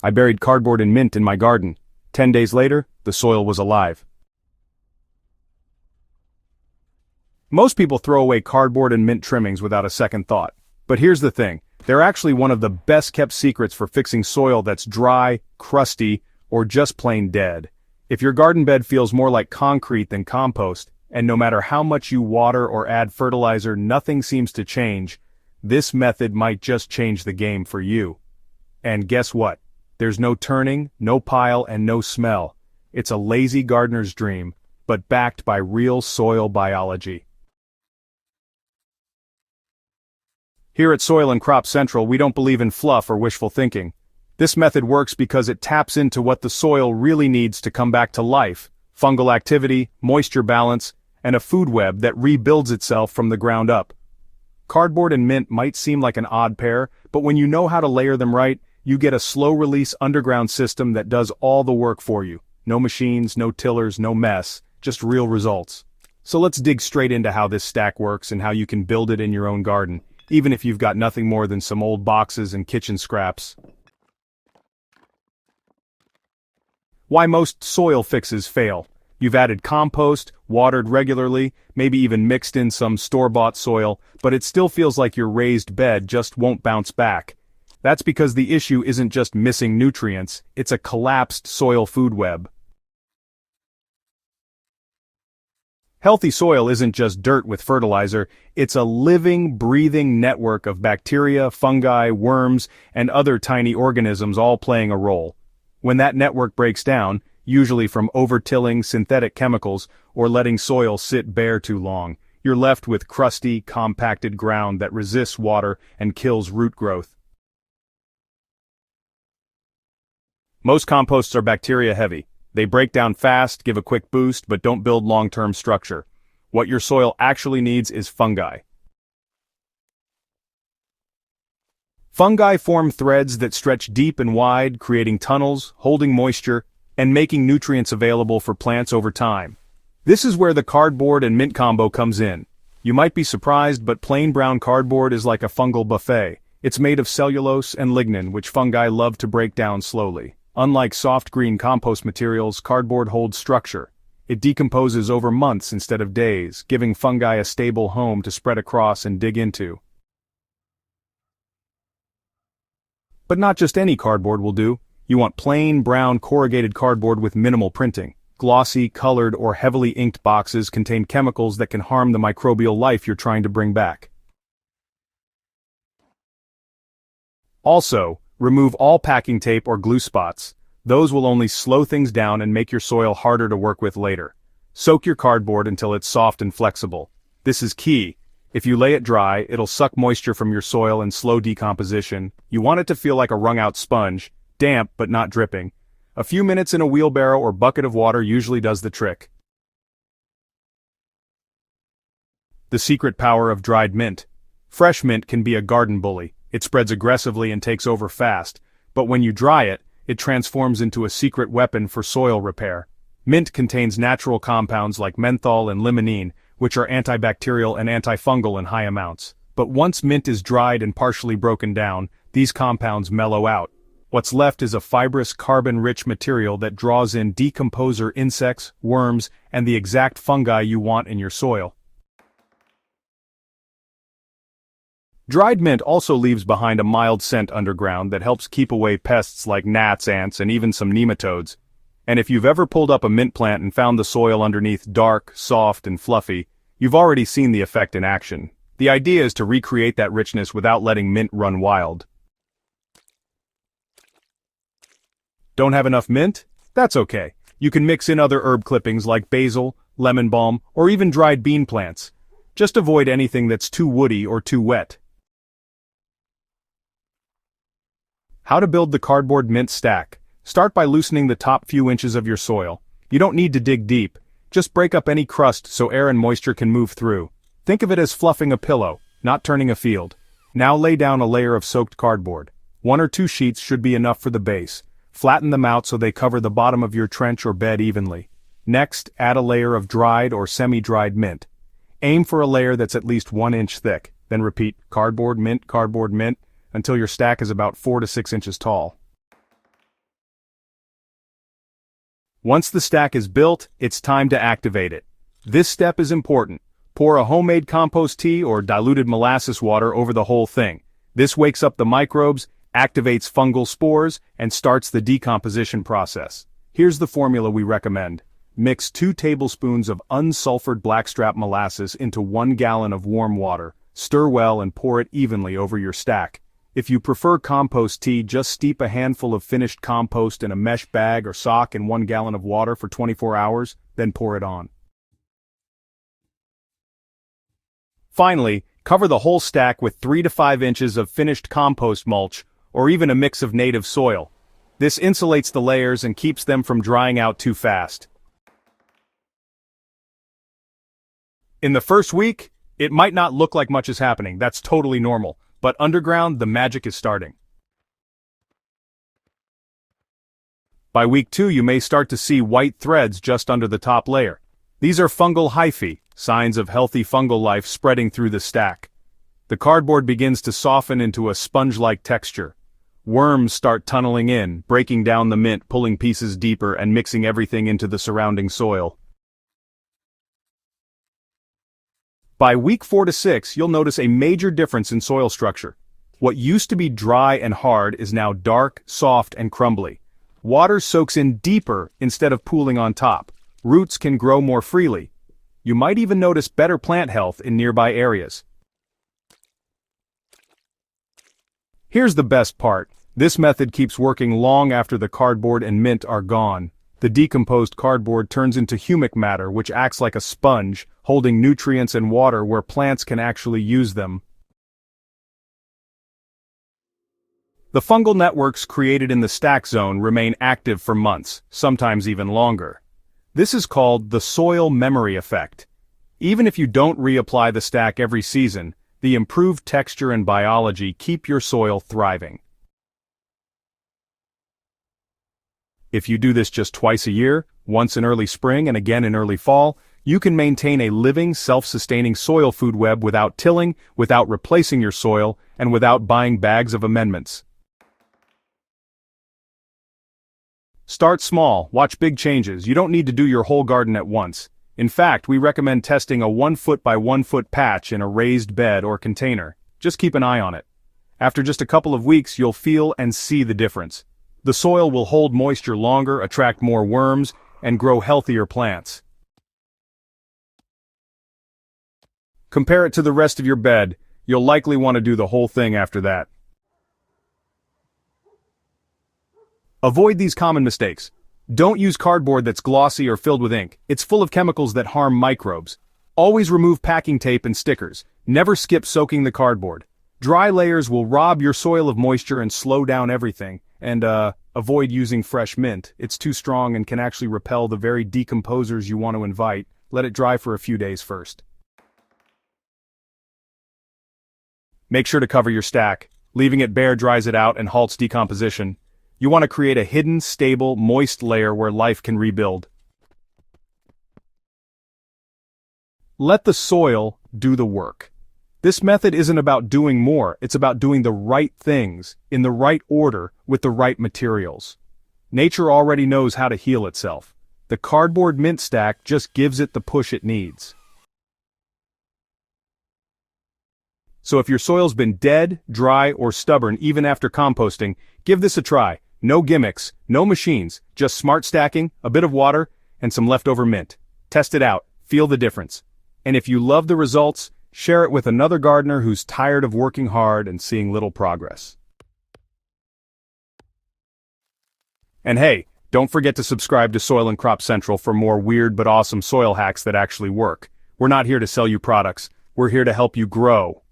I buried cardboard and mint in my garden. 10 days later, the soil was alive. Most people throw away cardboard and mint trimmings without a second thought. But here's the thing, they're actually one of the best-kept secrets for fixing soil that's dry, crusty, or just plain dead. If your garden bed feels more like concrete than compost, and no matter how much you water or add fertilizer, nothing seems to change, this method might just change the game for you. And guess what? There's no turning, no pile, and no smell. It's a lazy gardener's dream, but backed by real soil biology. Here at Soil and Crop Central, we don't believe in fluff or wishful thinking. This method works because it taps into what the soil really needs to come back to life: fungal activity, moisture balance, and a food web that rebuilds itself from the ground up. Cardboard and mint might seem like an odd pair, but when you know how to layer them right, you get a slow-release underground system that does all the work for you. No machines, no tillers, no mess, just real results. So let's dig straight into how this stack works and how you can build it in your own garden, even if you've got nothing more than some old boxes and kitchen scraps. Why most soil fixes fail. You've added compost, watered regularly, maybe even mixed in some store-bought soil, but it still feels like your raised bed just won't bounce back. That's because the issue isn't just missing nutrients, it's a collapsed soil food web. Healthy soil isn't just dirt with fertilizer, it's a living, breathing network of bacteria, fungi, worms, and other tiny organisms all playing a role. When that network breaks down, usually from over-tilling synthetic chemicals or letting soil sit bare too long, you're left with crusty, compacted ground that resists water and kills root growth. Most composts are bacteria-heavy. They break down fast, give a quick boost, but don't build long-term structure. What your soil actually needs is fungi. Fungi form threads that stretch deep and wide, creating tunnels, holding moisture, and making nutrients available for plants over time. This is where the cardboard and mint combo comes in. You might be surprised, but plain brown cardboard is like a fungal buffet. It's made of cellulose and lignin, which fungi love to break down slowly. Unlike soft green compost materials, cardboard holds structure. It decomposes over months instead of days, giving fungi a stable home to spread across and dig into. But not just any cardboard will do. You want plain, brown, corrugated cardboard with minimal printing. Glossy, colored, or heavily inked boxes contain chemicals that can harm the microbial life you're trying to bring back. Also, remove all packing tape or glue spots. Those will only slow things down and make your soil harder to work with later. Soak your cardboard until it's soft and flexible. This is key. If you lay it dry, it'll suck moisture from your soil and slow decomposition. You want it to feel like a wrung-out sponge, damp but not dripping. A few minutes in a wheelbarrow or bucket of water usually does the trick. The secret power of dried mint. Fresh mint can be a garden bully. It spreads aggressively and takes over fast, but when you dry it, it transforms into a secret weapon for soil repair. Mint contains natural compounds like menthol and limonene, which are antibacterial and antifungal in high amounts. But once mint is dried and partially broken down, these compounds mellow out. What's left is a fibrous, carbon-rich material that draws in decomposer insects, worms, and the exact fungi you want in your soil. Dried mint also leaves behind a mild scent underground that helps keep away pests like gnats, ants, and even some nematodes. And if you've ever pulled up a mint plant and found the soil underneath dark, soft, and fluffy, you've already seen the effect in action. The idea is to recreate that richness without letting mint run wild. Don't have enough mint? That's okay. You can mix in other herb clippings like basil, lemon balm, or even dried bean plants. Just avoid anything that's too woody or too wet. How to build the cardboard mint stack. Start by loosening the top few inches of your soil. You don't need to dig deep. Just break up any crust so air and moisture can move through. Think of it as fluffing a pillow, not turning a field. Now lay down a layer of soaked cardboard. 1 or 2 sheets should be enough for the base. Flatten them out so they cover the bottom of your trench or bed evenly. Next, add a layer of dried or semi-dried mint. Aim for a layer that's at least 1 inch thick. Then repeat cardboard, mint, until your stack is about 4 to 6 inches tall. Once the stack is built, it's time to activate it. This step is important. Pour a homemade compost tea or diluted molasses water over the whole thing. This wakes up the microbes, activates fungal spores, and starts the decomposition process. Here's the formula we recommend. Mix 2 tablespoons of unsulfured blackstrap molasses into 1 gallon of warm water. Stir well and pour it evenly over your stack. If you prefer compost tea, just steep a handful of finished compost in a mesh bag or sock in 1 gallon of water for 24 hours, then pour it on. Finally, cover the whole stack with 3 to 5 inches of finished compost mulch, or even a mix of native soil. This insulates the layers and keeps them from drying out too fast. In the first week, it might not look like much is happening, that's totally normal, but underground, the magic is starting. By week 2, you may start to see white threads just under the top layer. These are fungal hyphae, signs of healthy fungal life spreading through the stack. The cardboard begins to soften into a sponge-like texture. Worms start tunneling in, breaking down the mint, pulling pieces deeper, and mixing everything into the surrounding soil. By week 4 to 6, you'll notice a major difference in soil structure. What used to be dry and hard is now dark, soft, and crumbly. Water soaks in deeper instead of pooling on top. Roots can grow more freely. You might even notice better plant health in nearby areas. Here's the best part. This method keeps working long after the cardboard and mint are gone. The decomposed cardboard turns into humic matter, which acts like a sponge, holding nutrients and water where plants can actually use them. The fungal networks created in the stack zone remain active for months, sometimes even longer. This is called the soil memory effect. Even if you don't reapply the stack every season, the improved texture and biology keep your soil thriving. If you do this just twice a year, once in early spring and again in early fall, you can maintain a living, self-sustaining soil food web without tilling, without replacing your soil, and without buying bags of amendments. Start small, watch big changes. You don't need to do your whole garden at once. In fact, we recommend testing a 1 foot by 1 foot patch in a raised bed or container. Just keep an eye on it. After just a couple of weeks, you'll feel and see the difference. The soil will hold moisture longer, attract more worms, and grow healthier plants. Compare it to the rest of your bed. You'll likely want to do the whole thing after that. Avoid these common mistakes. Don't use cardboard that's glossy or filled with ink. It's full of chemicals that harm microbes. Always remove packing tape and stickers. Never skip soaking the cardboard. Dry layers will rob your soil of moisture and slow down everything. And, avoid using fresh mint. It's too strong and can actually repel the very decomposers you want to invite. Let it dry for a few days first. Make sure to cover your stack. Leaving it bare dries it out and halts decomposition. You want to create a hidden, stable, moist layer where life can rebuild. Let the soil do the work. This method isn't about doing more, it's about doing the right things, in the right order, with the right materials. Nature already knows how to heal itself. The cardboard mint stack just gives it the push it needs. So if your soil's been dead, dry, or stubborn even after composting, give this a try. No gimmicks, no machines, just smart stacking, a bit of water, and some leftover mint. Test it out, feel the difference. And if you love the results, share it with another gardener who's tired of working hard and seeing little progress. And hey, don't forget to subscribe to Soil and Crop Central for more weird but awesome soil hacks that actually work. We're not here to sell you products, we're here to help you grow.